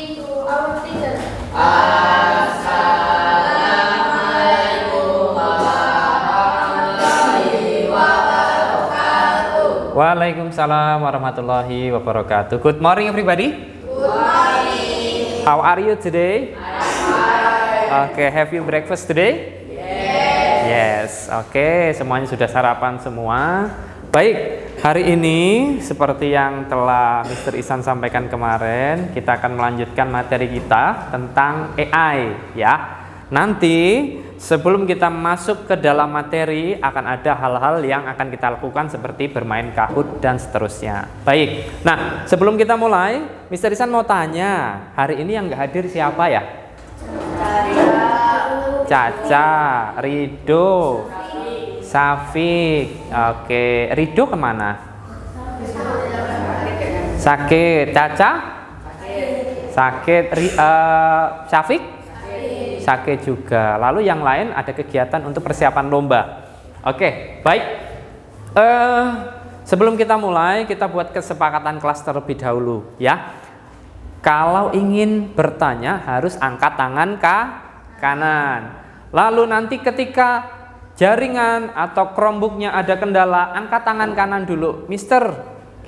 asking to our teacher. Waalaikumsalam warahmatullahi wabarakatuh. Good morning everybody. Good morning. How are you today? Okay, have you breakfast today? Yes. Oke, semuanya sudah sarapan semua. Baik, hari ini seperti yang telah Mr. Ihsan sampaikan kemarin, kita akan melanjutkan materi kita tentang AI ya. Nanti sebelum kita masuk ke dalam materi akan ada hal-hal yang akan kita lakukan seperti bermain Kahoot dan seterusnya. Baik, nah sebelum kita mulai, Mr. Ihsan mau tanya, hari ini yang nggak hadir siapa ya? Caca, Rido, Safik. Oke, Rido kemana? Sakit. Caca? Sakit. Safik? Sakit juga. Lalu yang lain ada kegiatan untuk persiapan lomba. Oke, baik. Sebelum kita mulai, kita buat kesepakatan kelas terlebih dahulu ya. Kalau ingin bertanya harus angkat tangan ke kanan. Lalu nanti ketika jaringan atau Chromebooknya ada kendala, angkat tangan kanan dulu, Mister.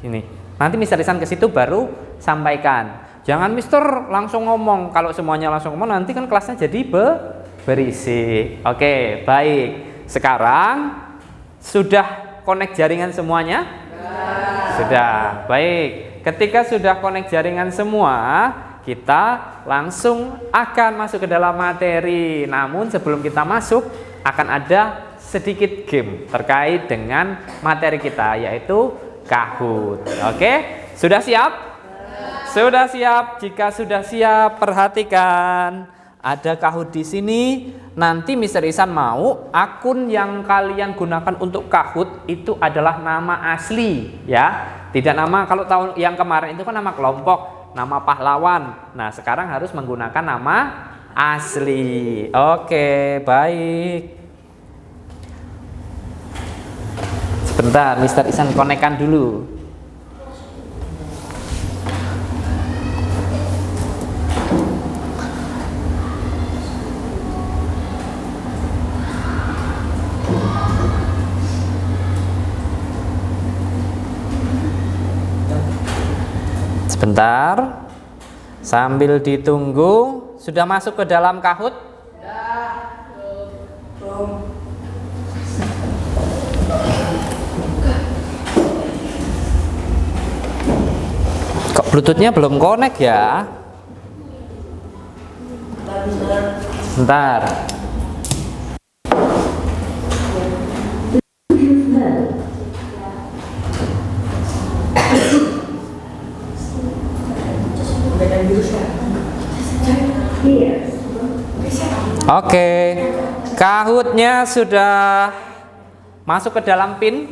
Gini. Nanti Mister Ihsan ke situ baru sampaikan. Jangan Mister langsung ngomong. Kalau semuanya langsung ngomong nanti kan kelasnya jadi berisik. Oke, baik. Sekarang sudah connect jaringan semuanya? Sudah. Baik. Ketika sudah connect jaringan semua, kita langsung akan masuk ke dalam materi. Namun sebelum kita masuk akan ada sedikit game terkait dengan materi kita, yaitu Kahoot. Oke? Sudah siap? Sudah siap? Jika sudah siap, perhatikan. Ada Kahoot di sini. Nanti Mr. Ihsan mau akun yang kalian gunakan untuk Kahoot itu adalah nama asli, ya. Tidak nama, kalau tahun yang kemarin itu kan nama kelompok, nama pahlawan. Nah, sekarang harus menggunakan nama asli. Oke, baik. Sebentar, Mr. Ihsan konekkan dulu. Sebentar, sambil ditunggu. Sudah masuk ke dalam Kahoot? Kok Bluetoothnya belum connect ya? Sebentar. Oke, Kahoot-nya sudah masuk ke dalam pin?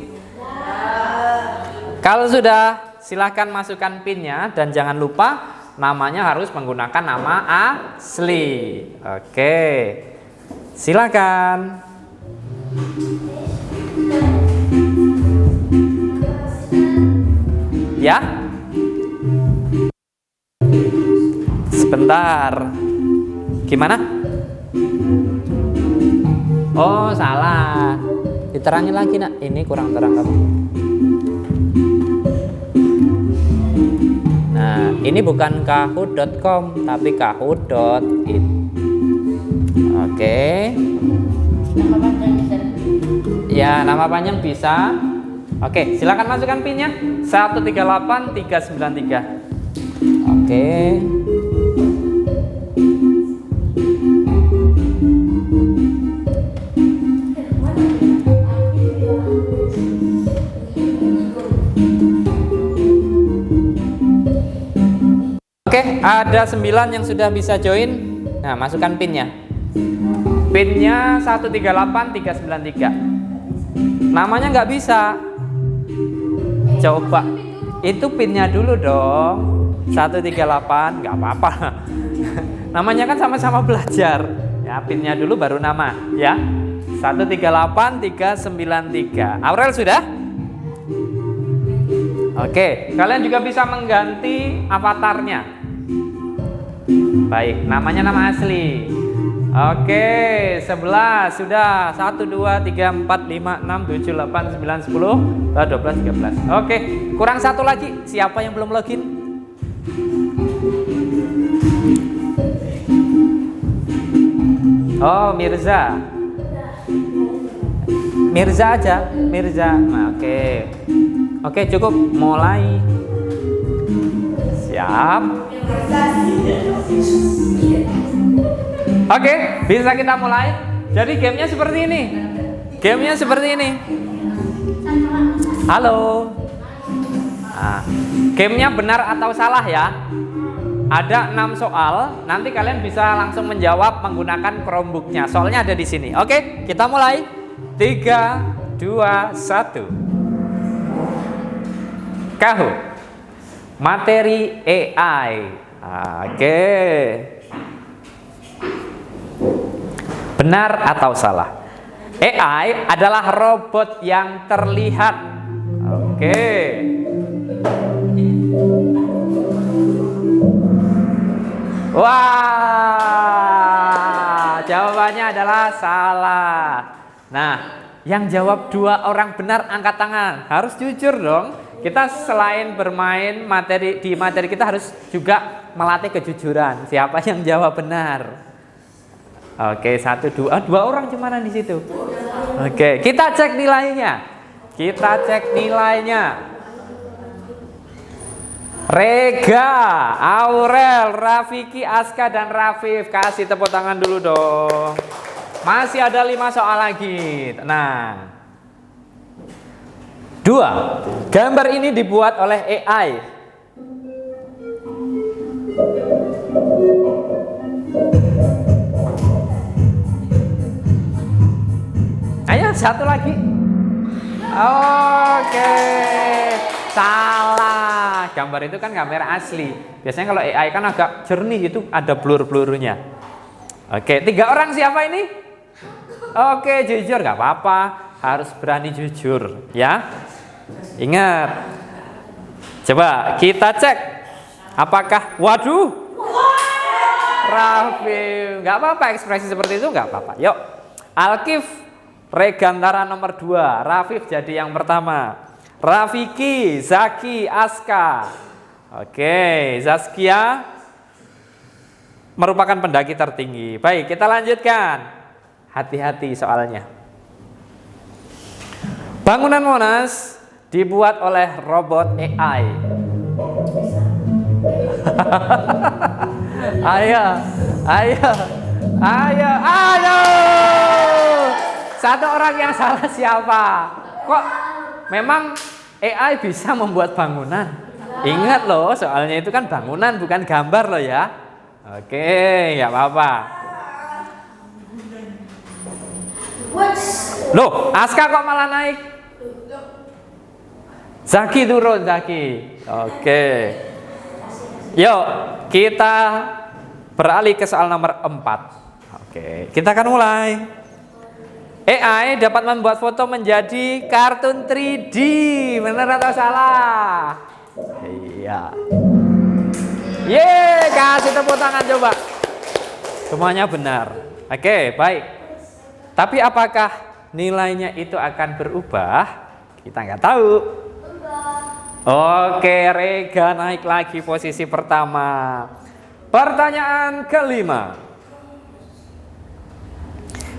Kalau sudah, silahkan masukkan pinnya dan jangan lupa namanya harus menggunakan nama asli. Oke, silakan. Ya, sebentar. Gimana? Oh, salah. Diterangin lagi, Nak. Ini kurang terang kamu. Nah, ini bukan kahoot.com tapi kahoot.it. Oke. Nama panjang bisa. Ya, nama panjang bisa. Oke, silakan masukkan pinnya. 138393. Oke. Oke, ada 9 yang sudah bisa join. Nah, masukkan pinnya. Pinnya 138393. Namanya nggak bisa. Coba. Itu pinnya dulu dong. 138, nggak apa-apa. Namanya kan sama-sama belajar. Ya, pinnya dulu baru nama, ya. 138393. Aurel sudah? Oke, kalian juga bisa mengganti avatarnya. Baik, namanya nama asli. Oke, 11 sudah. 1 2 3 4 5 6 7 8 9 10 12 13. Oke, kurang satu lagi. Siapa yang belum login? Oh, Mirza. Mirza aja, Mirza. Nah, oke. Oke, cukup. Mulai. Siap. Oke, bisa kita mulai. Jadi gamenya seperti ini. Gamenya seperti ini. Halo. Nah, gamenya benar atau salah ya. Ada 6 soal. Nanti kalian bisa langsung menjawab menggunakan Chromebook-nya. Soalnya ada di sini. Oke, kita mulai. 3, 2, 1. Kahu. Materi AI. Oke. Benar atau salah? AI adalah robot yang terlihat. Oke. Wah, jawabannya adalah salah. Nah, yang jawab 2 orang benar angkat tangan. Harus jujur dong. Kita selain bermain di materi kita harus juga melatih kejujuran. Siapa yang jawab benar? Oke, 1 2 orang cuman di situ. Oke, kita cek nilainya. Rega, Aurel, Rafiki, Aska, dan Rafif. Kasih tepuk tangan dulu dong. Masih ada 5 soal lagi. Tenang. 2. Gambar ini dibuat oleh AI. Ayo, satu lagi. Oke. Salah. Gambar itu kan kamera asli. Biasanya kalau AI kan agak jernih, itu ada blur-blurnya. Oke, 3 orang siapa ini? Oke, jujur gak apa-apa. Harus berani jujur ya. Ingat. Coba kita cek. Apakah waduh? Rafif. Gak apa-apa ekspresi seperti itu, gak apa-apa. Yuk. Alkif Regantara nomor 2. Rafif jadi yang pertama. Rafiki, Zaki, Aska. Oke, Zaskia merupakan pendaki tertinggi. Baik, kita lanjutkan. Hati-hati soalnya. Bangunan Monas dibuat oleh robot AI. Ayo. Satu orang yang salah siapa? Kok memang AI bisa membuat bangunan? Ingat loh, soalnya itu kan bangunan bukan gambar loh ya. Oke, nggak apa-apa. Loh, Aska kok malah naik? Zaki turun, Zaki. Oke. Yuk, kita beralih ke soal nomor 4. Oke, kita akan mulai. AI dapat membuat foto menjadi kartun 3D. Benar atau salah? Iya. Yeay, kasih tepuk tangan coba. Semuanya benar. Oke, baik. Tapi apakah nilainya itu akan berubah? Kita nggak tahu. Oke, Rega naik lagi posisi pertama. Pertanyaan kelima.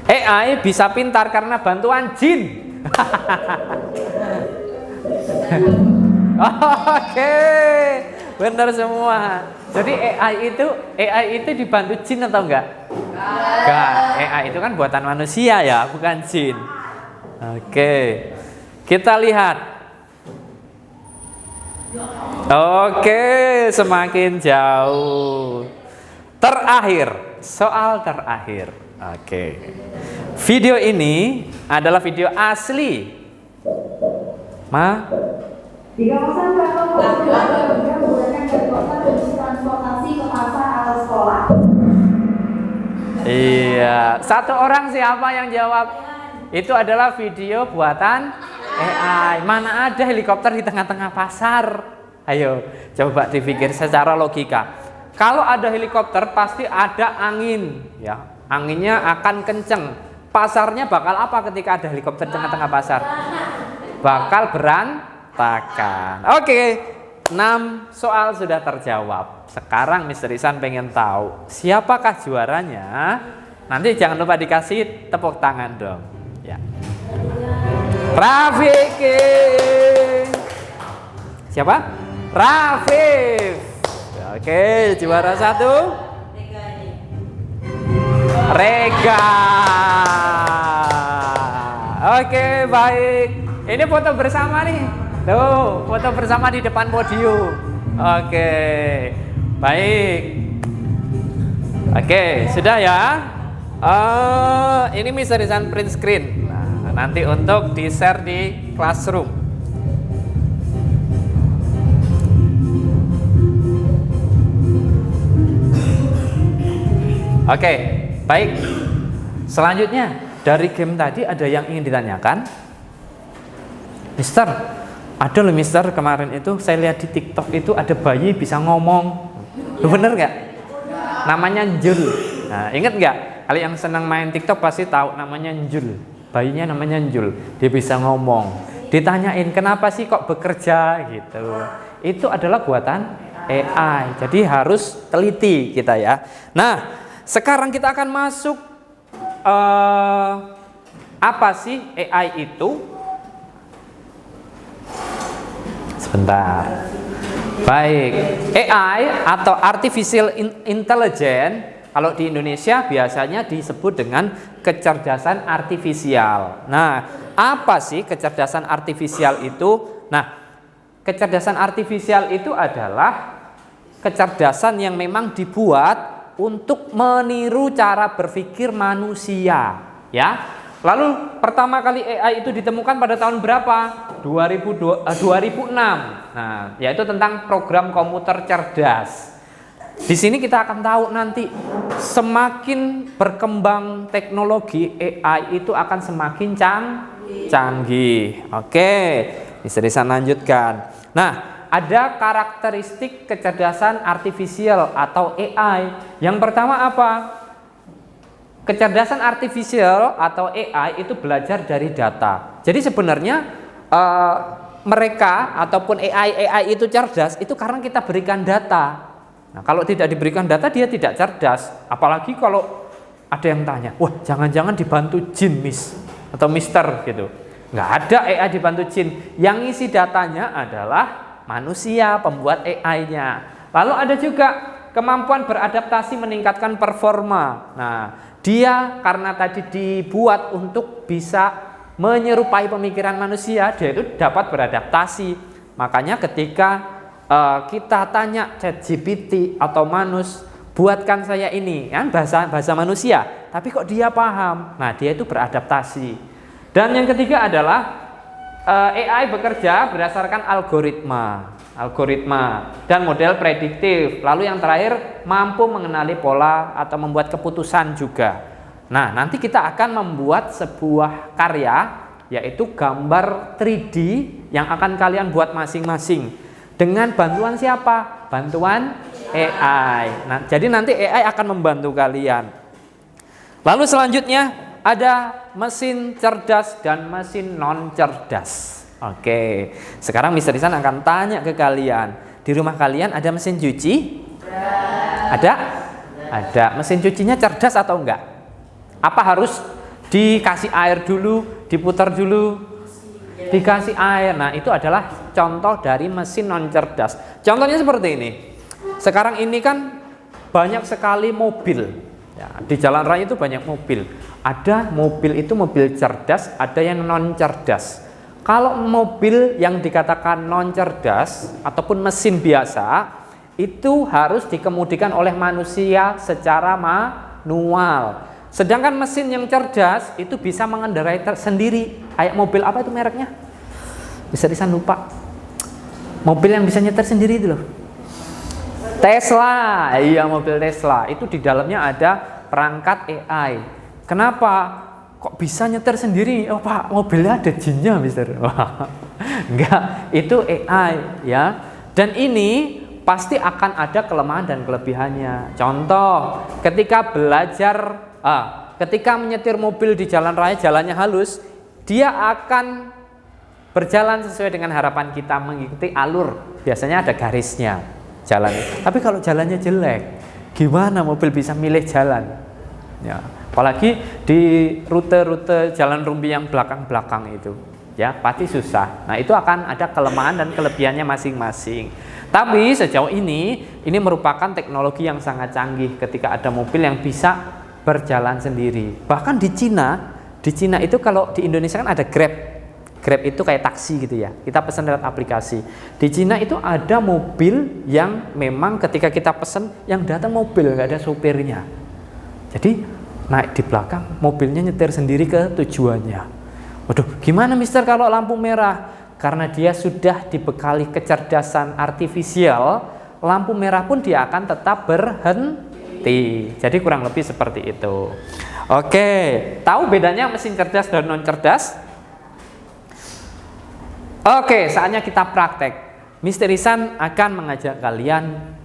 AI bisa pintar karena bantuan jin. Oke, benar semua. Jadi AI itu dibantu jin atau enggak? Enggak. AI itu kan buatan manusia ya, bukan jin. Oke, kita lihat. Oke, semakin jauh. Terakhir, soal terakhir. Oke. Video ini adalah video asli. Di kawasan Kraton juga menggunakan helikopter untuk transportasi ke pasar atau sekolah. Iya, satu orang siapa yang jawab? Itu adalah video buatan AI. Mana ada helikopter di tengah-tengah pasar? Ayo, coba dipikir secara logika. Kalau ada helikopter pasti ada angin, ya. Anginnya akan kenceng. Pasarnya bakal apa ketika ada helikopter di tengah-tengah pasar? Bakal berantakan. Oke, 6 soal sudah terjawab. Sekarang Mr. Ihsan pengen tahu siapakah juaranya? Nanti jangan lupa dikasih tepuk tangan dong. Ya. Rafiki. Siapa? Rafif. Oke, juara 1. Rega. Oke, baik. Ini foto bersama nih. Tuh, foto bersama di depan podium. Oke. Baik. Oke, sudah ya. Ini Mr. Ihsan print screen. Nah, nanti untuk di-share di classroom. Oke, baik. Selanjutnya, dari game tadi ada yang ingin ditanyakan? Mister, ada loh Mister, kemarin itu saya lihat di TikTok itu ada bayi bisa ngomong. Bener nggak? Namanya Njul. Nah, inget nggak? Kalau yang senang main TikTok pasti tahu namanya Njul. Bayinya namanya Njul. Dia bisa ngomong. Ditanyain kenapa sih kok bekerja gitu. Itu adalah buatan AI. Jadi harus teliti kita ya. Nah, sekarang kita akan masuk apa sih AI itu? Sebentar. Baik, AI atau Artificial Intelligence kalau di Indonesia biasanya disebut dengan kecerdasan artifisial. Nah, apa sih kecerdasan artifisial itu? Nah, kecerdasan artifisial itu adalah kecerdasan yang memang dibuat untuk meniru cara berpikir manusia, ya. Lalu pertama kali AI itu ditemukan pada tahun berapa? 2006. Nah, yaitu tentang program komputer cerdas. Di sini kita akan tahu nanti semakin berkembang teknologi AI itu akan semakin canggih. Oke, bisa lanjutkan. Nah, ada karakteristik kecerdasan artifisial atau AI. Yang pertama apa? Kecerdasan artifisial atau AI itu belajar dari data. Jadi sebenarnya mereka ataupun AI itu cerdas itu karena kita berikan data. Nah, kalau tidak diberikan data dia tidak cerdas. Apalagi kalau ada yang tanya, wah jangan-jangan dibantu jin Miss atau Mister gitu. Nggak ada AI dibantu jin. Yang isi datanya adalah manusia pembuat AI-nya. Lalu ada juga kemampuan beradaptasi meningkatkan performa. Nah, dia karena tadi dibuat untuk bisa menyerupai pemikiran manusia, dia itu dapat beradaptasi. Makanya ketika kita tanya ChatGPT atau Manus, buatkan saya ini, kan bahasa manusia, tapi kok dia paham? Nah, dia itu beradaptasi. Dan yang ketiga adalah AI bekerja berdasarkan algoritma dan model prediktif. Lalu yang terakhir mampu mengenali pola atau membuat keputusan juga. Nah, nanti kita akan membuat sebuah karya, yaitu gambar 3D yang akan kalian buat masing-masing. Dengan bantuan siapa? Bantuan AI. Nah, jadi nanti AI akan membantu kalian. Lalu selanjutnya ada mesin cerdas dan mesin non cerdas. Oke, sekarang Mr. Ihsan akan tanya ke kalian, di rumah kalian ada mesin cuci? Ada? Ada. Mesin cucinya cerdas atau enggak? Apa harus dikasih air dulu, diputar dulu? Dikasih air. Nah, itu adalah contoh dari mesin non cerdas. Contohnya seperti ini. Sekarang ini kan banyak sekali mobil. Ya, di jalan raya itu banyak mobil. Ada mobil itu mobil cerdas, ada yang non cerdas. Kalau mobil yang dikatakan non cerdas ataupun mesin biasa itu harus dikemudikan oleh manusia secara manual. Sedangkan mesin yang cerdas itu bisa mengendarai sendiri. Kayak mobil apa itu mereknya? Bisa Ihsan lupa. Mobil yang bisa nyetir sendiri itu loh. Tesla. Iya, mobil Tesla. Itu di dalamnya ada perangkat AI. Kenapa? Kok bisa nyetir sendiri? Oh Pak, mobilnya ada jinnya, Mister. Enggak, itu AI ya. Dan ini pasti akan ada kelemahan dan kelebihannya. Contoh, ketika ketika menyetir mobil di jalan raya, jalannya halus, dia akan berjalan sesuai dengan harapan kita, mengikuti alur. Biasanya ada garisnya jalan. Tapi kalau jalannya jelek, gimana mobil bisa milih jalan? Ya, apalagi di rute-rute jalan rumpi yang belakang-belakang itu. Ya, pasti susah. Nah, itu akan ada kelemahan dan kelebihannya masing-masing. Tapi sejauh ini merupakan teknologi yang sangat canggih ketika ada mobil yang bisa berjalan sendiri. Bahkan di Cina itu kalau di Indonesia kan ada Grab. Grab itu kayak taksi gitu ya. Kita pesan lewat aplikasi. Di Cina itu ada mobil yang memang ketika kita pesan yang datang mobil, nggak ada sopirnya. Jadi naik di belakang, mobilnya nyetir sendiri ke tujuannya. Waduh, gimana mister kalau lampu merah? Karena dia sudah dibekali kecerdasan artifisial, lampu merah pun dia akan tetap berhenti. Jadi kurang lebih seperti itu. Oke, tahu bedanya mesin cerdas dan non cerdas? Oke, saatnya kita praktek. Mister Ihsan akan mengajak kalian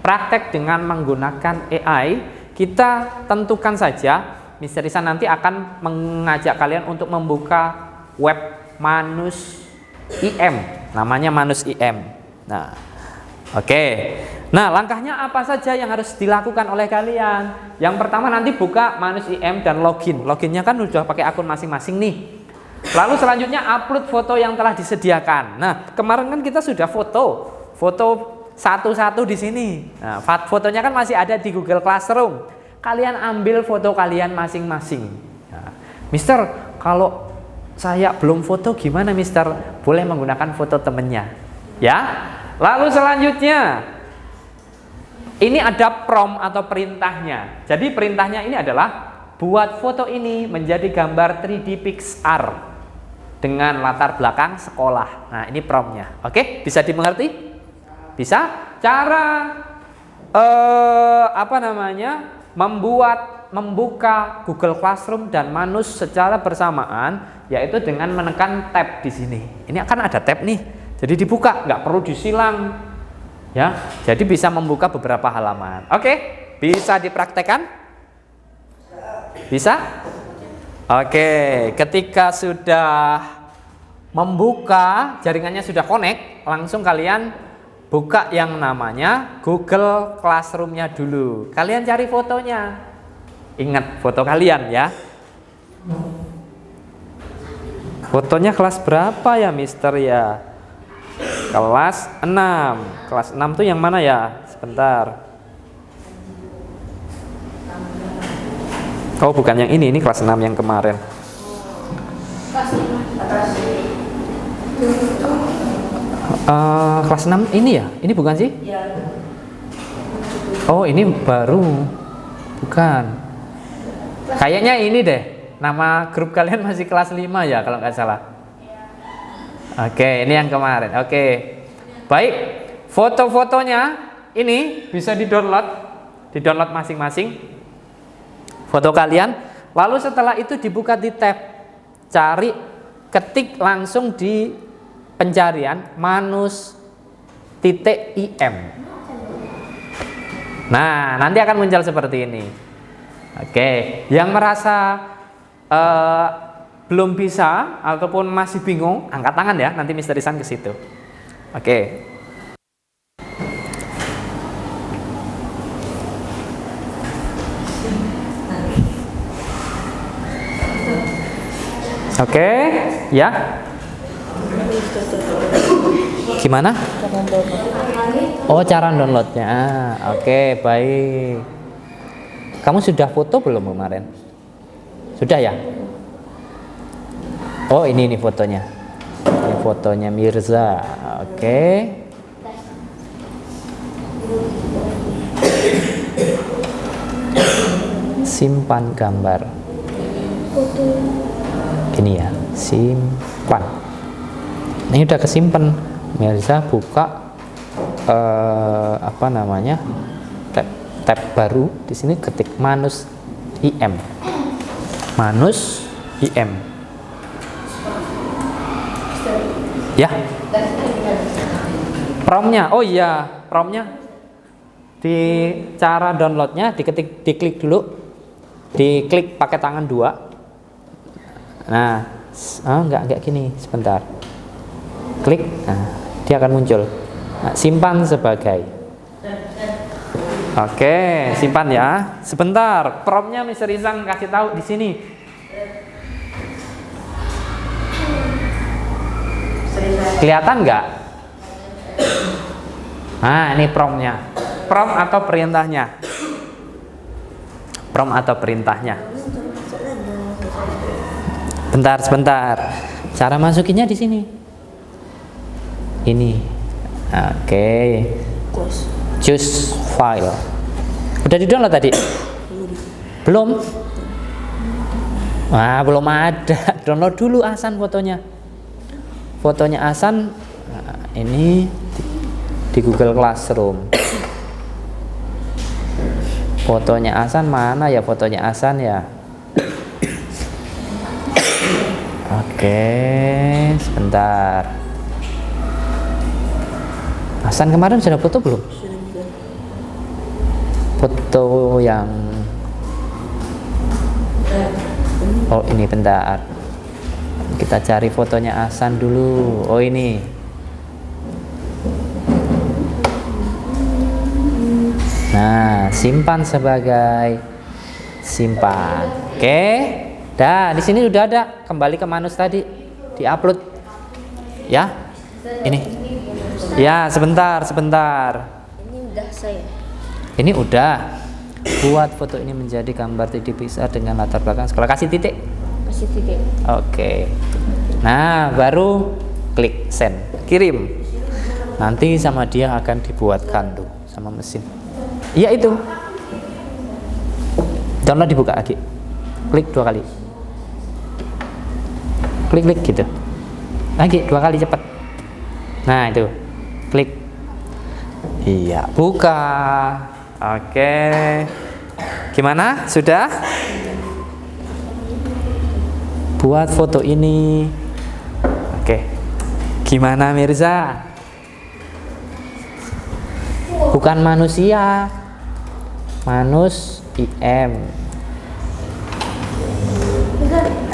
praktek dengan menggunakan AI. Kita tentukan saja. Mister Ihsan nanti akan mengajak kalian untuk membuka web Manus IM, namanya Manus IM. Nah, oke. Nah, langkahnya apa saja yang harus dilakukan oleh kalian? Yang pertama nanti buka Manus IM dan login. Loginnya kan udah pakai akun masing-masing nih. Lalu selanjutnya upload foto yang telah disediakan. Nah, kemarin kan kita sudah foto satu-satu di sini. Nah, fotonya kan masih ada di Google Classroom. Kalian ambil foto kalian masing-masing. Nah, mister, kalau saya belum foto gimana mister? Boleh menggunakan foto temennya. Ya. Lalu selanjutnya, ini ada prompt atau perintahnya. Jadi perintahnya ini adalah buat foto ini menjadi gambar 3D Pixar dengan latar belakang sekolah. Nah, ini promptnya. Oke, bisa dimengerti? Bisa? Cara membuka Google Classroom dan Manus secara bersamaan, yaitu dengan menekan tab di sini. Ini akan ada tab nih, jadi dibuka, nggak perlu disilang, ya. Jadi bisa membuka beberapa halaman. Oke, bisa dipraktekkan? Bisa? Oke, ketika sudah membuka, jaringannya sudah connect, langsung kalian buka yang namanya Google Classroom-nya dulu. Kalian cari fotonya. Ingat foto kalian ya. Fotonya kelas berapa ya mister ya? Kelas 6. Kelas 6 tuh yang mana ya? Sebentar. Oh, bukan yang ini kelas 6 yang kemarin. Kelas 6 ini ya? Ini bukan sih? Oh, ini baru. Bukan. Kayaknya ini deh. Nama grup kalian masih kelas 5 ya kalau nggak salah. Oke, ini yang kemarin. Oke. Baik. Foto-fotonya ini bisa di-download masing-masing. Foto kalian. Lalu setelah itu dibuka di tab. Cari, ketik langsung di pencarian manus.im. Nah, nanti akan muncul seperti ini. Oke, yang merasa belum bisa ataupun masih bingung, angkat tangan ya, nanti Mister Ihsan ke situ. Oke. Oke, ya. Gimana? Oh, cara downloadnya. Oke, baik. Kamu sudah foto belum kemarin? Sudah ya? Oh, ini fotonya. Ini fotonya Mirza. Oke. Simpan gambar. Ini ya, simpan. Ini udah kesimpan. Mirza buka tab baru. Di sini ketik Manus IM. Manus IM. Ya. Promnya, oh iya, promnya di cara downloadnya diklik dulu, diklik pakai tangan 2. Nah, enggak gini, sebentar. Klik, nah, dia akan muncul. Nah, simpan sebagai. Oke, simpan ya. Sebentar, promnya Mr. Rizang kasih tahu di sini. Kelihatan nggak? Nah, ini promnya. Prom atau perintahnya? Prom atau perintahnya? Sebentar. Cara masukinnya di sini. Ini. Oke. Choose file. Udah di-download tadi? Belum? Wah, belum ada. Download dulu Hasan fotonya. Fotonya Hasan ini di Google Classroom. Fotonya Hasan mana ya, fotonya Hasan ya? Oke, sebentar. Hasan kemarin sudah foto belum? Foto yang ini bentar. Kita cari fotonya Hasan dulu. Oh, ini. Nah, simpan sebagai simpan. Oke. Dah, di sini udah ada. Kembali ke manus tadi. Di-upload. Ya. Ini. Ya, sebentar. Ini udah saya. Ini udah. Buat foto ini menjadi gambar dipisah dengan latar belakang sekolah. Kasih titik. Kasih titik. Oke. Nah, baru klik send, kirim. Nanti sama dia akan dibuatkan tuh sama mesin. Iya itu. Download dibuka lagi. Klik 2 kali. Klik gitu. Lagi 2 kali cepat. Nah, itu. Klik. Iya, buka. Oke. Gimana? Sudah? Buat foto ini. Oke. Gimana Mirza? Bukan manusia. Manus IM.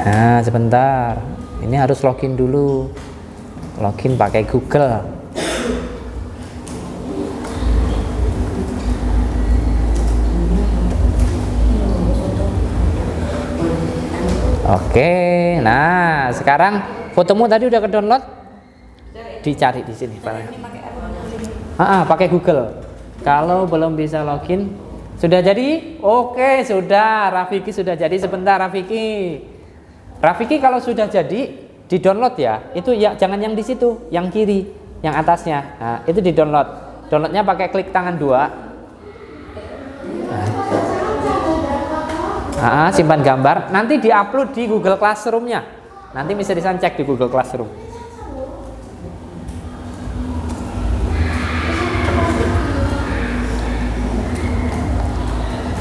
Nah, sebentar. Ini harus login dulu. Login pakai Google. Oke, nah sekarang fotomu tadi udah ke download, dicari di sini. Pakai Google. Kalau belum bisa login, sudah jadi? Oke, sudah. Rafiki sudah jadi. Sebentar, Rafiki. Rafiki kalau sudah jadi, di download ya. Itu ya, jangan yang di situ, yang kiri, yang atasnya. Nah, itu di download. Downloadnya pakai klik tangan 2. Simpan gambar, nanti diupload di Google Classroom-nya. Nanti bisa cek di Google Classroom.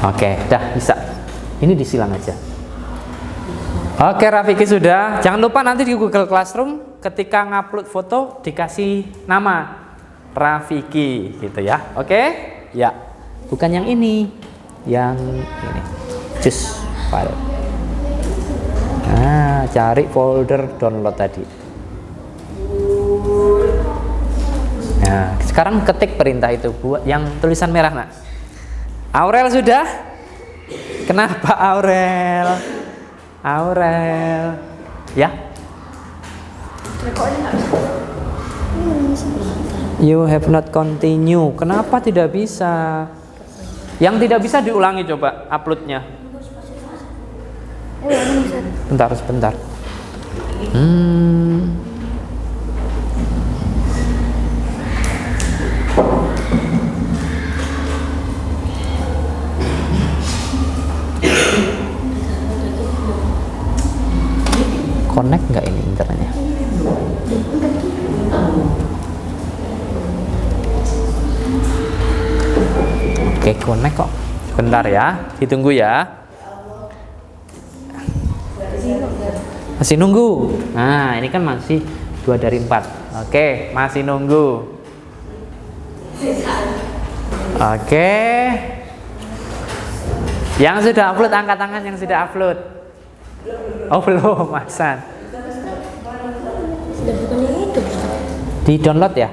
Oke, dah bisa. Ini disilang aja. Oke, Rafiki sudah. Jangan lupa nanti di Google Classroom ketika ngupload foto dikasih nama Rafiki gitu ya. Oke? Ya. Bukan yang ini. Yang ini. Choose file. Nah, cari folder download tadi. Nah, sekarang ketik perintah itu buat yang tulisan merah, Nak. Aurel sudah? Kenapa Aurel? Aurel. Ya? You have not continue. Kenapa tidak bisa? Yang tidak bisa diulangi coba uploadnya. Sebentar. Connect nggak ini internetnya? Oke, connect kok. Bentar ya, ditunggu ya. Masih nunggu. Nah, ini kan masih 2 dari 4. Oke, masih nunggu. Oke. Yang sudah upload angkat tangan yang sudah upload. Oh belum, Hasan. Sudah bukannya itu. Di download ya?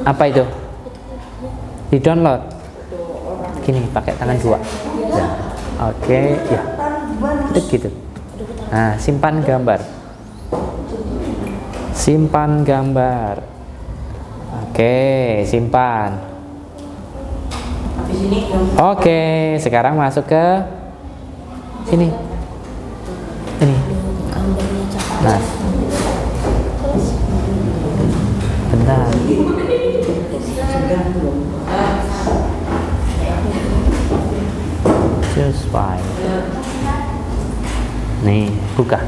Apa itu? Di download. Gini, pakai tangan dua. Ya. Oke, ya. Itu gitu. Nah, simpan gambar. Simpan gambar. Oke, simpan. Oke, sekarang masuk ke sini. Ini. Gambarnya cakep. Nah. Bentar. Just fine. Nih, buka.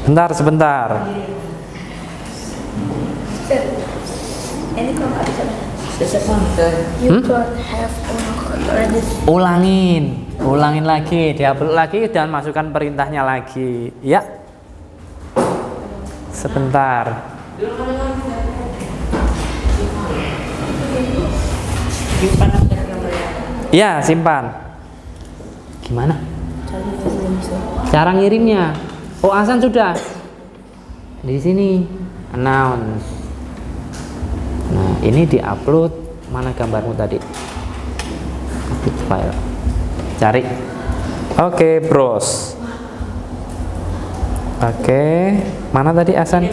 Bentar, sebentar. Ini kok nggak bisa. You don't have already. Ulangin lagi, diupload lagi dan masukkan perintahnya lagi, ya. Sebentar. Ya, simpan. Gimana? Cara ngirimnya? Oh, Hasan sudah. Di sini, announce. Nah, ini diupload. Mana gambarmu tadi? Upload file. Cari. Oke, browse. Oke, mana tadi Hasan?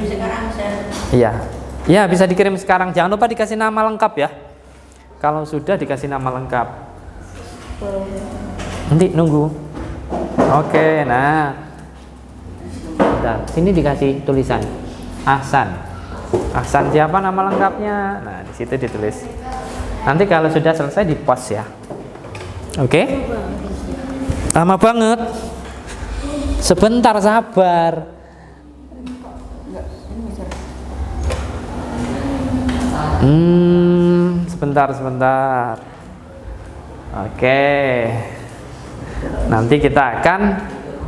Iya. Ya, bisa dikirim sekarang. Jangan lupa dikasih nama lengkap ya. Kalau sudah dikasih nama lengkap. Nanti nunggu. Oke, nah. Bentar, sini dikasih tulisan Hasan. Hasan siapa nama lengkapnya? Nah, di situ ditulis. Nanti kalau sudah selesai di-post ya. Oke? Lama banget. Sebentar, sabar. Sebentar. Oke. Nanti kita akan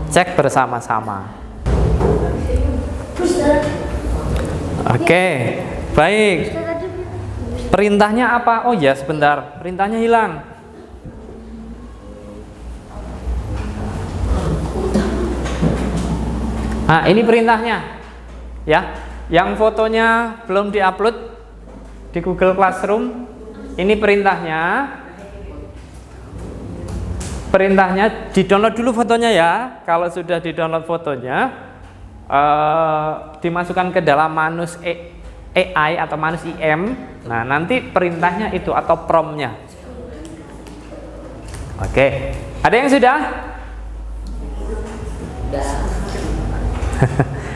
cek bersama-sama. Oke, baik. Perintahnya apa? Oh ya, sebentar. Perintahnya hilang. Nah, ini perintahnya. Ya, yang fotonya belum diupload di Google Classroom. Ini perintahnya. Perintahnya di-download dulu fotonya ya. Kalau sudah di-download fotonya, dimasukkan ke dalam manus AI atau manus IM. Nah, nanti perintahnya itu atau prompt-nya. Oke. Ada yang sudah?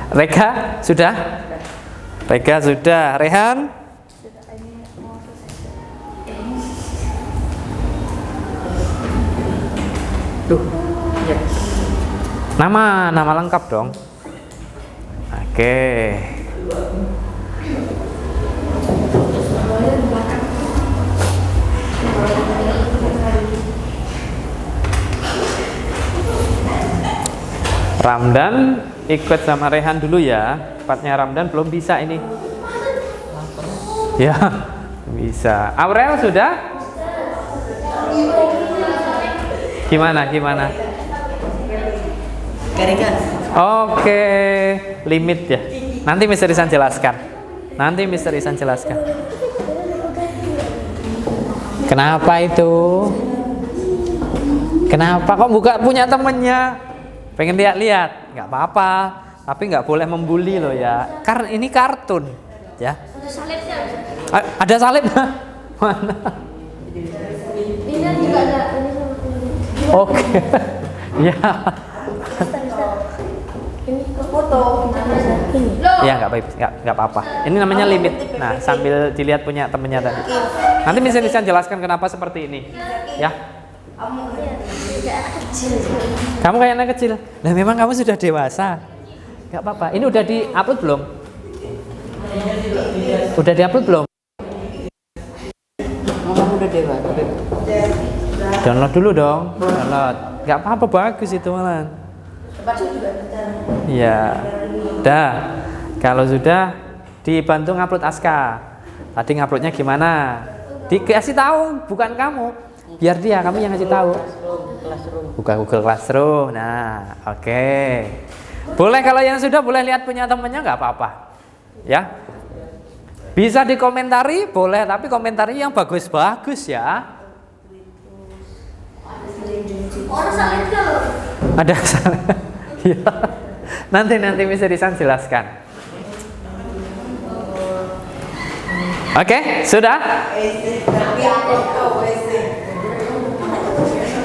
Reka sudah? Reka sudah. Rehan? Nama lengkap dong. Oke. Ramdan ikut sama Rehan dulu ya. Tempatnya Ramdan belum bisa ini. Ya, bisa. Aurel sudah? Gimana? Oke, limit ya. Nanti Mr. Isan jelaskan. Kenapa itu? Kenapa kok buka punya temennya? Pengen lihat-lihat? Nggak apa-apa. Tapi nggak boleh membuli loh ya. Karena ini kartun, ya. Ada salib? Mana? Ini juga ada. Oke. Ya. Ini ke foto. Ya nggak apa-apa. Ini namanya limit. Nah, sambil dilihat punya temennya tadi. Nanti bisa jelaskan kenapa seperti ini, ya. Kamu kayak anak kecil. Nah, memang kamu sudah dewasa. Nggak apa-apa. Ini udah di-upload belum? Udah di-upload belum? Kamu udah dewasa. Download dulu dong. Download. Nggak apa-apa, bagus itu malah. Iya. Dah. Kalau sudah dibantu ngupload Aska. Tadi nguploadnya gimana? Dikasih tahu, bukan kamu. Biar dia, kamu yang ngasih tahu. Buka Google Classroom. Nah, oke. Boleh kalau yang sudah boleh lihat punya temennya nggak apa-apa. Ya. Bisa dikomentari, boleh, tapi komentari yang bagus-bagus ya. Ada salah. Ya. Nanti Miss Risan jelaskan. Oke, sudah?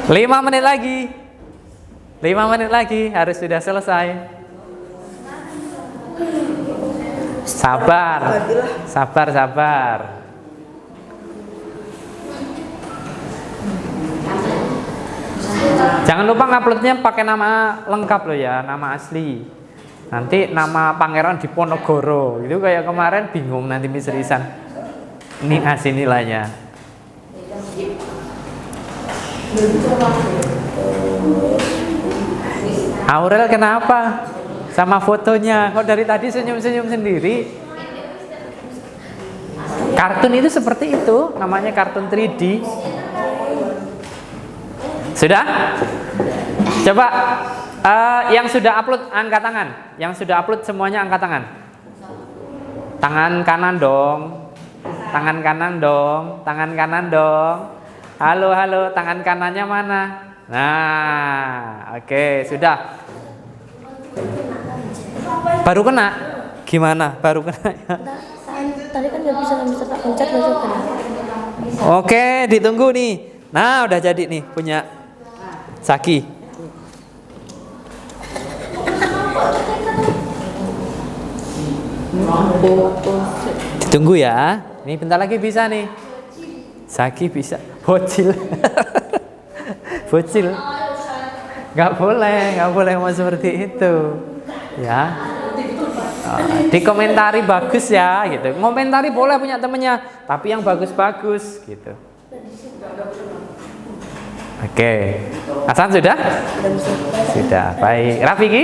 5 menit lagi. 5 menit lagi harus sudah selesai. Sabar. Jangan lupa nguploadnya pakai nama lengkap loh ya, nama asli. Nanti nama Pangeran Diponegoro. Itu kayak kemarin bingung nanti Miss Risan. Ini ngasih nilainya. Aurel kenapa? Sama fotonya, kok dari tadi senyum-senyum sendiri? Kartun itu seperti itu, namanya kartun 3D. Sudah? Coba yang sudah upload angkat tangan. Yang sudah upload semuanya angkat tangan. Tangan kanan dong. Tangan kanan dong. Halo, tangan kanannya mana? Nah, oke, sudah. Baru kena? Gimana? Baru kena? Tadi kan nggak bisa pencet langsung kena. Oke, ditunggu nih. Nah, udah jadi nih punya Zaki. Ditunggu ya. Ini bentar lagi bisa nih. Zaki bisa. Bocil. Bocil. Nggak boleh mau seperti itu. Ya. Dikomentari bagus ya gitu. Ngomentari boleh punya temennya, tapi yang bagus-bagus gitu. Oke. Hasan sudah? Sudah. Baik. Rafiki?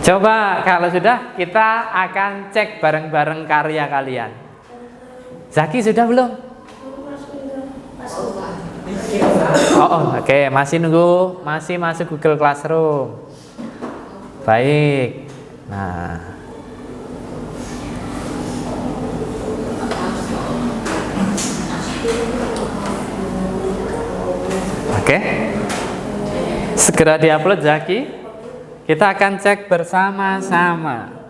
Coba kalau sudah kita akan cek bareng-bareng karya kalian. Zaki sudah belum? Oke, masih nunggu, masih masuk Google Classroom. Baik. Nah. Oke. Segera diupload Zaki. Kita akan cek bersama-sama.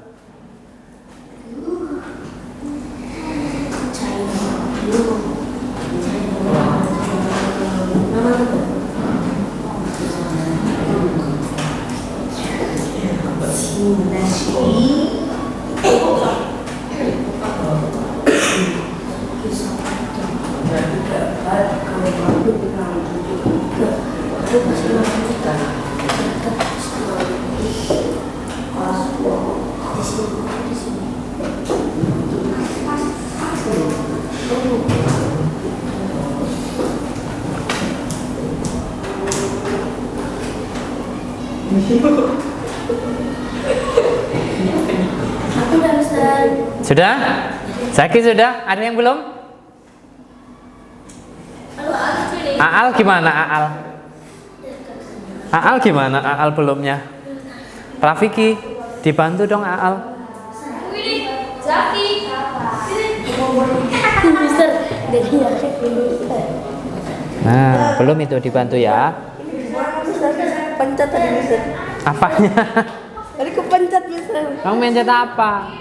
Sudah? Zaki sudah? Ada yang belum? Aal gimana Aal? Aal gimana Aal belumnya? Rafiki, dibantu dong Aal. Nah, belum itu dibantu ya. Pencet tadi bisa. Apanya? Tadi kepencet bisa. Kamu mencet apa?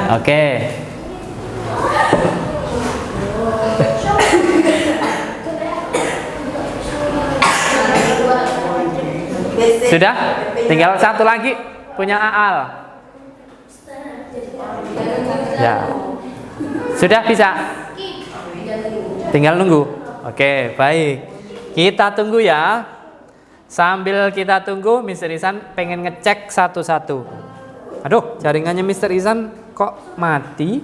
Oke. Sudah? Tinggal satu lagi punya Aal. Ya. Sudah bisa? Tinggal nunggu. Oke, baik. Kita tunggu ya. Sambil kita tunggu, Mr. Isan pengen ngecek satu-satu. Aduh, jaringannya Mr. Isan kok mati?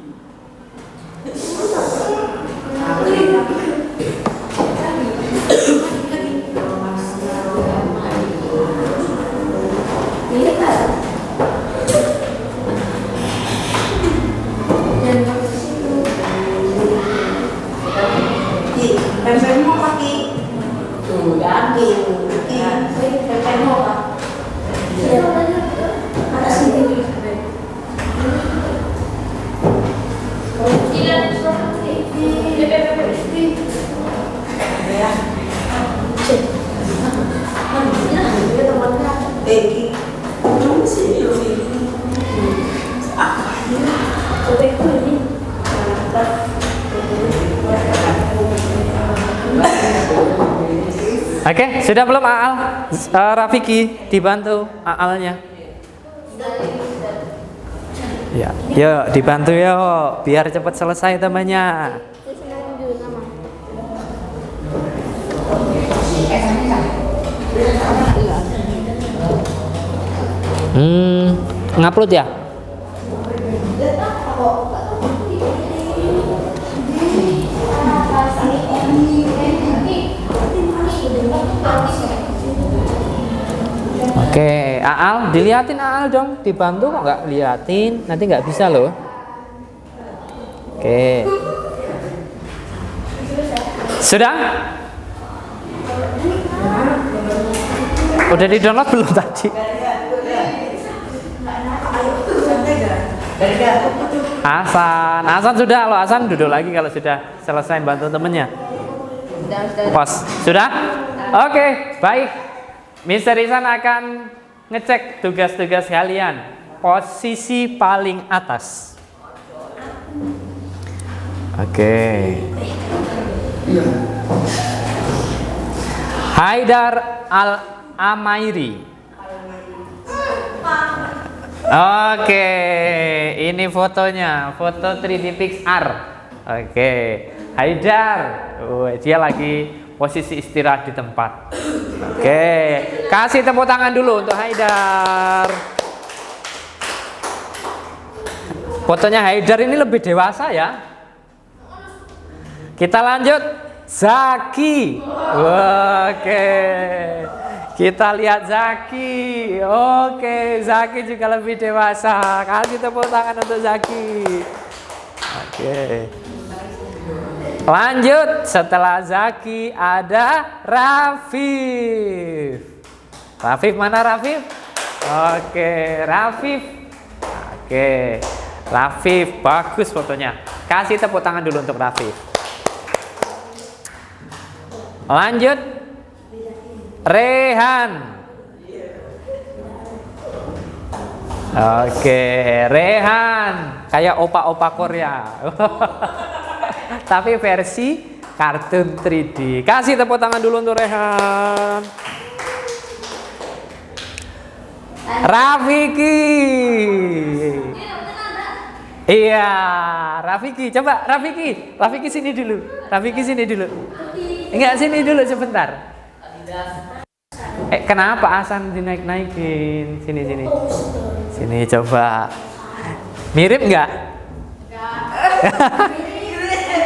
Oke, sudah belum Aal? Rafiki dibantu Aalnya. Ya, yuk dibantu yuk, biar cepat selesai temannya. Ngupload ya? Oke, Aal, diliatin Aal dong, dibantu kok nggak liatin, nanti nggak bisa loh. Oke, sudah? Udah di download belum tadi? Hasan sudah, lo Hasan duduk lagi kalau sudah selesai bantu temennya. Pos, sudah? Oke, baik. Mister Ihsan akan ngecek tugas-tugas kalian. Posisi paling atas. Oke. Haidar Al-Amairi. Oke, ini fotonya, foto 3D Pixar. Oke, Haidar, dia lagi posisi istirahat di tempat. Oke, kasih tepuk tangan dulu untuk Haidar. Fotonya Haidar ini lebih dewasa ya. Kita lanjut, Zaki. Oke, kita lihat Zaki. Oke, Zaki juga lebih dewasa. Kasih tepuk tangan untuk Zaki. Oke. Lanjut, setelah Zaki ada Rafif. Rafif mana Rafif? Oke, Rafif. Oke, Rafif, bagus fotonya. Kasih tepuk tangan dulu untuk Rafif. Lanjut, Rehan. Oke, Rehan, kayak opa-opa Korea. Tapi versi kartun 3D. Kasih tepuk tangan dulu untuk Rehan. Rafiki. Iya, Rafiki. Coba Rafiki. Rafiki sini dulu. Rafiki sini dulu. Enggak, sini dulu sebentar. Kenapa Hasan dinaik-naikin? Sini. Sini coba. Mirip enggak?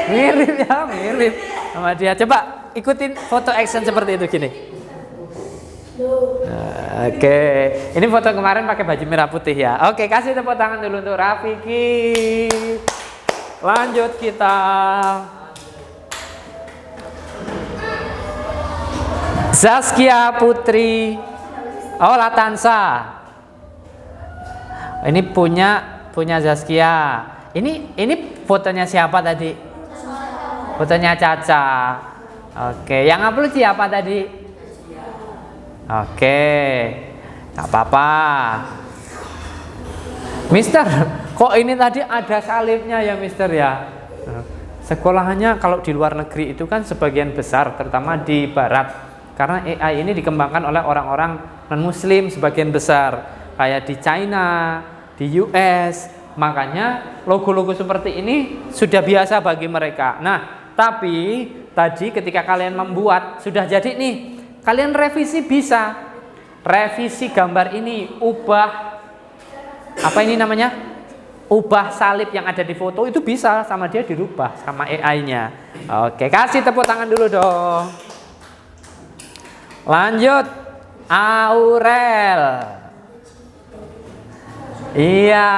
Mirip ya, mirip sama dia. Coba ikutin foto action seperti itu gini. Oke, ini foto kemarin pakai baju merah putih ya. Oke, kasih tepuk tangan dulu untuk Rafiki. Lanjut kita. Zaskia Putri. Oh, Latansa. Ini punya Zaskia. Ini fotonya siapa tadi? Fotonya Caca. Oke, yang upload siapa tadi? Oke, gak apa-apa. Mister, kok ini tadi ada salibnya ya Mister ya? Sekolahannya kalau di luar negeri itu kan sebagian besar, terutama di barat. Karena AI ini dikembangkan oleh orang-orang non-muslim sebagian besar. Kayak di China, di US. Makanya logo-logo seperti ini sudah biasa bagi mereka. Nah, tapi tadi ketika kalian membuat sudah jadi nih, kalian revisi bisa. Revisi gambar ini, ubah apa ini namanya? Ubah salib yang ada di foto itu bisa sama dia dirubah sama AI-nya. Oke, kasih tepuk tangan dulu dong. Lanjut, Aurel. Iya,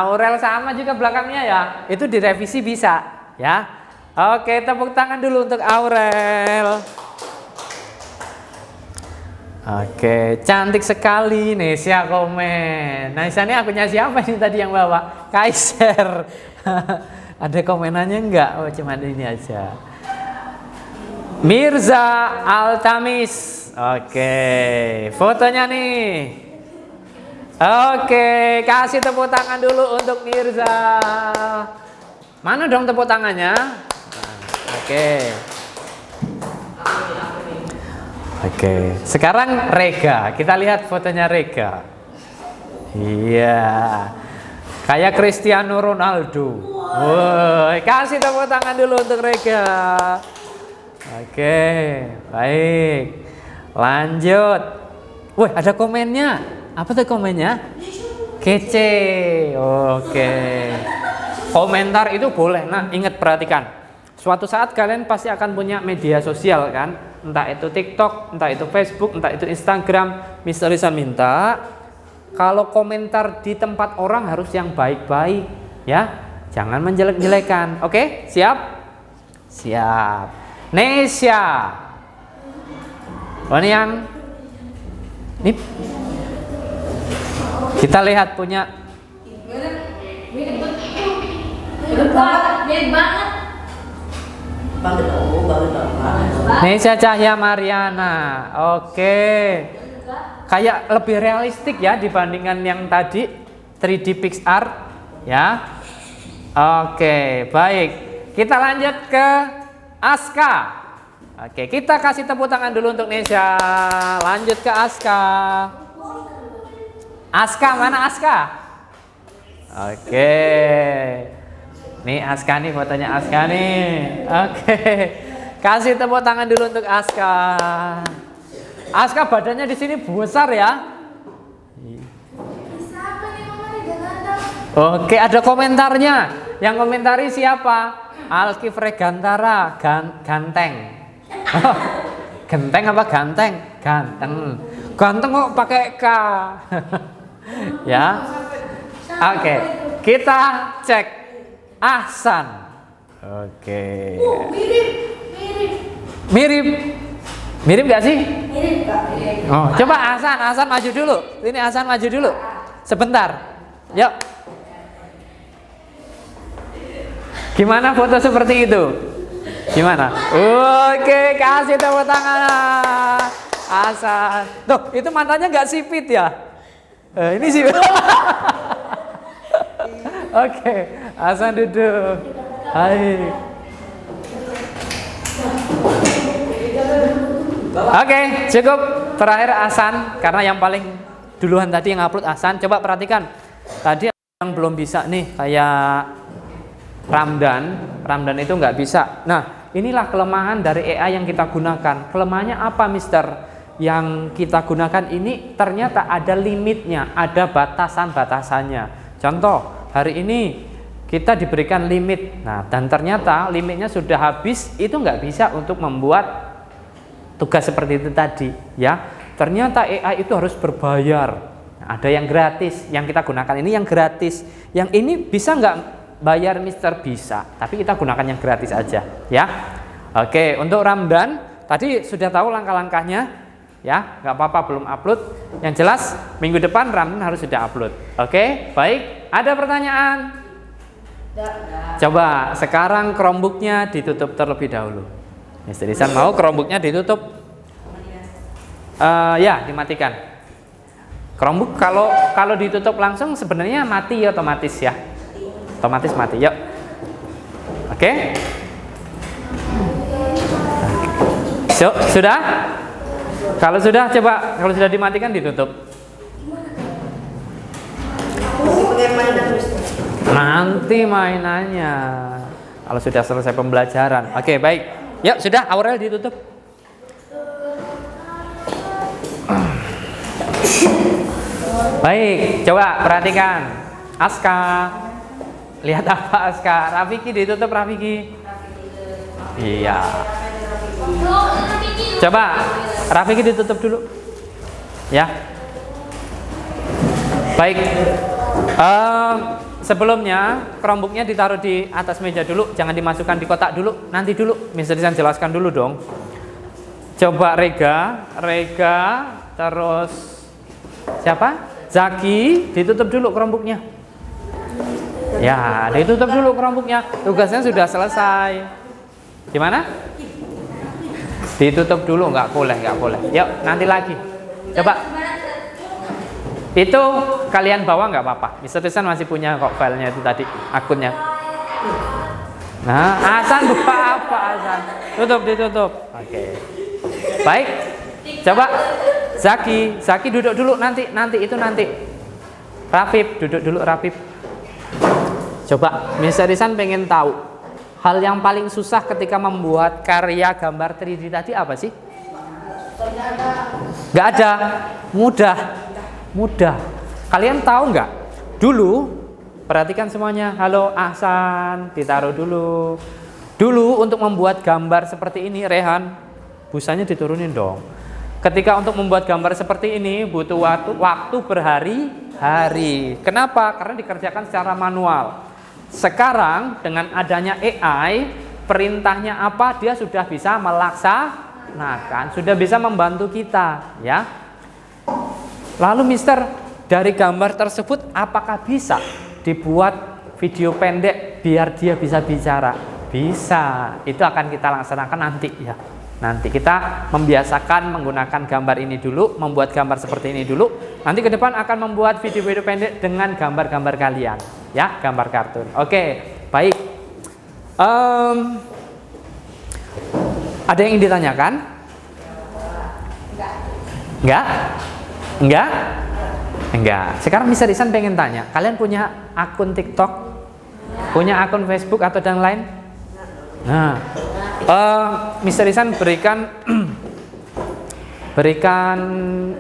Aurel sama juga belakangnya ya. Itu direvisi bisa, ya. Oke, tepuk tangan dulu untuk Aurel. Oke, cantik sekali Nesya komen. Nesya ini akunnya siapa ini tadi yang bawa? Kaiser. Ada komenannya enggak? Oh, cuma ini aja. Mirza Altamis. Oke, fotonya nih. Oke, kasih tepuk tangan dulu untuk Mirza. Mana dong tepuk tangannya? Oke. Oke, sekarang Rega. Kita lihat fotonya Rega. Iya. Kayak Cristiano Ronaldo. Woi, kasih tepuk tangan dulu untuk Rega. Oke, baik. Lanjut. Wih, ada komennya. Apa tuh komennya? Kece. Oke. Komentar itu boleh. Nah, ingat perhatikan. Suatu saat kalian pasti akan punya media sosial kan? Entah itu TikTok, entah itu Facebook, entah itu Instagram. Mister Rizal minta kalau komentar di tempat orang harus yang baik-baik, ya. Jangan menjelek-jelekan. Oke? Siap? Siap. Nesya. Oh, ini yang ini kita lihat punya Mirip banget. Nesya Cahya Mariana. Oke. Kayak lebih realistik ya dibandingkan yang tadi 3D PixArt ya. Oke, baik. Kita lanjut ke Aska. Oke, kita kasih tepuk tangan dulu untuk Nesya. Lanjut ke Aska. Aska, mana Aska? Oke. Nih Aska nih, fotonya Aska nih. Oke. Kasih tepuk tangan dulu untuk Aska. Aska badannya di sini besar ya. Oke, ada komentarnya. Yang komentari siapa? Alkif Regantara, ganteng. Oh, genteng apa ganteng? Ganteng. Ganteng kok pakai K. Ya. Oke, kita cek Ahsan. Oke. Mirip gak sih? Mirip, Kak. Oh, coba Ahsan maju dulu. Ini Ahsan maju dulu. Sebentar. Yuk. Gimana foto seperti itu? Gimana? Oke, kasih tepuk tangan. Ahsan. Tuh, itu matanya nggak sipit ya? Ini sipit. Oke, Ahsan duduk. Hai. Oke, cukup. Terakhir Ahsan, karena yang paling duluan tadi yang upload Ahsan. Coba perhatikan. Tadi yang belum bisa nih, kayak Ramdan itu nggak bisa. Nah, inilah kelemahan dari AI yang kita gunakan. Kelemahannya apa, Mister? Yang kita gunakan ini ternyata ada limitnya, ada batasan-batasannya. Contoh, hari ini kita diberikan limit. Nah, dan ternyata limitnya sudah habis, itu nggak bisa untuk membuat tugas seperti itu tadi, ya. Ternyata AI itu harus berbayar. Nah, ada yang gratis, yang kita gunakan ini yang gratis. Yang ini bisa nggak bayar, Mister? Bisa, tapi kita gunakan yang gratis aja, ya. Oke, untuk Ramdan tadi sudah tahu langkah-langkahnya, ya. Nggak apa-apa belum upload. Yang jelas minggu depan Ramdan harus sudah upload. Oke, baik. Ada pertanyaan? Coba sekarang Chromebooknya ditutup terlebih dahulu. Mister Isan mau Chromebooknya ditutup? Ya, dimatikan. Chromebook kalau ditutup langsung sebenarnya mati otomatis ya. Otomatis mati. Yuk. Oke. Sudah? Kalau sudah coba, kalau sudah dimatikan ditutup. Nanti mainannya kalau sudah selesai pembelajaran. Oke, baik. Yuk, sudah. Aurel ditutup. Baik, coba perhatikan. Aska. Lihat apa Aska? Rafiki ditutup, Rafiki. Iya. Coba Rafiki ditutup dulu. Ya. Baik. Sebelumnya Chromebooknya ditaruh di atas meja dulu, jangan dimasukkan di kotak dulu. Nanti dulu, Mister Disan jelaskan dulu dong. Coba Rega, terus siapa? Zaki, ditutup dulu Chromebooknya. Ya, ditutup dulu Chromebooknya. Tugasnya sudah selesai. Gimana? Ditutup dulu, nggak boleh. Yuk, nanti lagi. Coba. Itu kalian bawa nggak apa-apa. Mr. Tisan masih punya kok filenya itu tadi, akunnya. Nah, Hasan buka apa Hasan? Ditutup. Oke. Baik. Coba Zaki duduk dulu nanti itu nanti. Rafif duduk dulu Rafif. Coba Mr. Tisan pengen tahu hal yang paling susah ketika membuat karya gambar 3D tadi apa sih? Nggak ada. Mudah. Kalian tahu nggak? Dulu, perhatikan semuanya. Halo Ahsan, ditaruh dulu. Dulu untuk membuat gambar seperti ini, Rehan, busanya diturunin dong. Ketika untuk membuat gambar seperti ini butuh waktu berhari-hari. Kenapa? Karena dikerjakan secara manual. Sekarang dengan adanya AI, perintahnya apa? Dia sudah bisa melaksanakan, sudah bisa membantu kita, ya. Lalu Mister, dari gambar tersebut apakah bisa dibuat video pendek biar dia bisa bicara? Bisa. Itu akan kita laksanakan nanti ya. Nanti kita membiasakan menggunakan gambar ini dulu, membuat gambar seperti ini dulu. Nanti ke depan akan membuat video-video pendek dengan gambar-gambar kalian, ya, gambar kartun. Oke, baik. Ada yang ingin ditanyakan? Enggak. Sekarang Mr. Ihsan pengen tanya, kalian punya akun TikTok? Punya akun Facebook atau dan lain? Nah, Mr. Ihsan berikan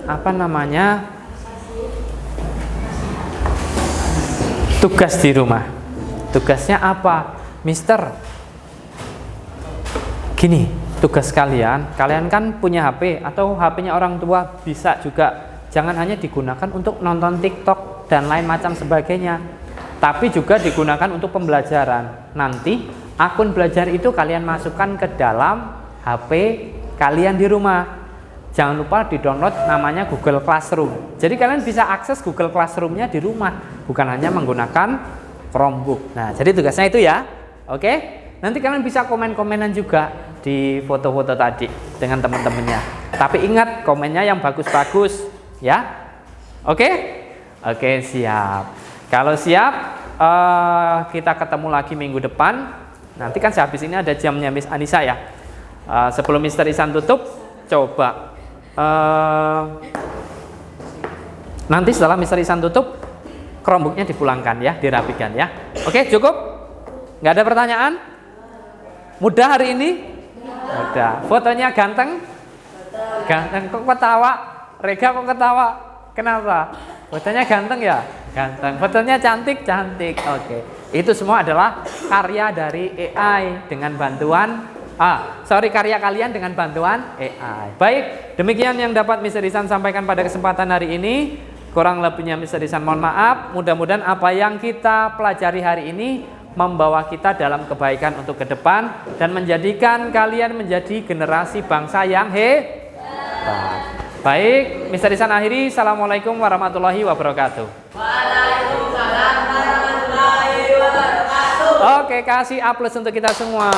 apa namanya, tugas di rumah. Tugasnya apa, Mister? Gini, tugas kalian kan punya HP atau HP-nya orang tua, bisa juga. Jangan hanya digunakan untuk nonton TikTok dan lain macam sebagainya, tapi juga digunakan untuk pembelajaran. Nanti akun belajar itu kalian masukkan ke dalam HP kalian di rumah. Jangan lupa di-download, namanya Google Classroom. Jadi kalian bisa akses Google Classroom-nya di rumah, bukan hanya menggunakan Chromebook. Nah, jadi tugasnya itu ya. Oke? Nanti kalian bisa komen-komenan juga di foto-foto tadi dengan teman-temannya. Tapi ingat, komennya yang bagus-bagus ya. Oke? Oke, siap. Kalau siap, kita ketemu lagi minggu depan. Nanti kan sehabis ini ada jamnya Miss Anissa ya. Sebelum Mr. Ihsan tutup, coba nanti setelah Mr. Ihsan tutup, Chromebooknya dipulangkan ya, dirapikan ya. Oke, cukup? Nggak ada pertanyaan? Mudah hari ini? Mudah. Fotonya ganteng? Ganteng. Kok ketawa? Rega kok ketawa? Kenapa? Fotonya ganteng ya? Ganteng. Fotonya cantik? Cantik. Oke. Itu semua adalah karya dari AI dengan bantuan karya kalian dengan bantuan AI. Baik, demikian yang dapat Mr. Ihsan sampaikan pada kesempatan hari ini. Kurang lebihnya Mr. Ihsan mohon maaf. Mudah-mudahan apa yang kita pelajari hari ini membawa kita dalam kebaikan untuk ke depan dan menjadikan kalian menjadi generasi bangsa yang hebat. Baik, Mr. Ihsan akhiri. Assalamualaikum warahmatullahi wabarakatuh. Waalaikumsalam warahmatullahi wabarakatuh. Oke, kasih aplaus untuk kita semua.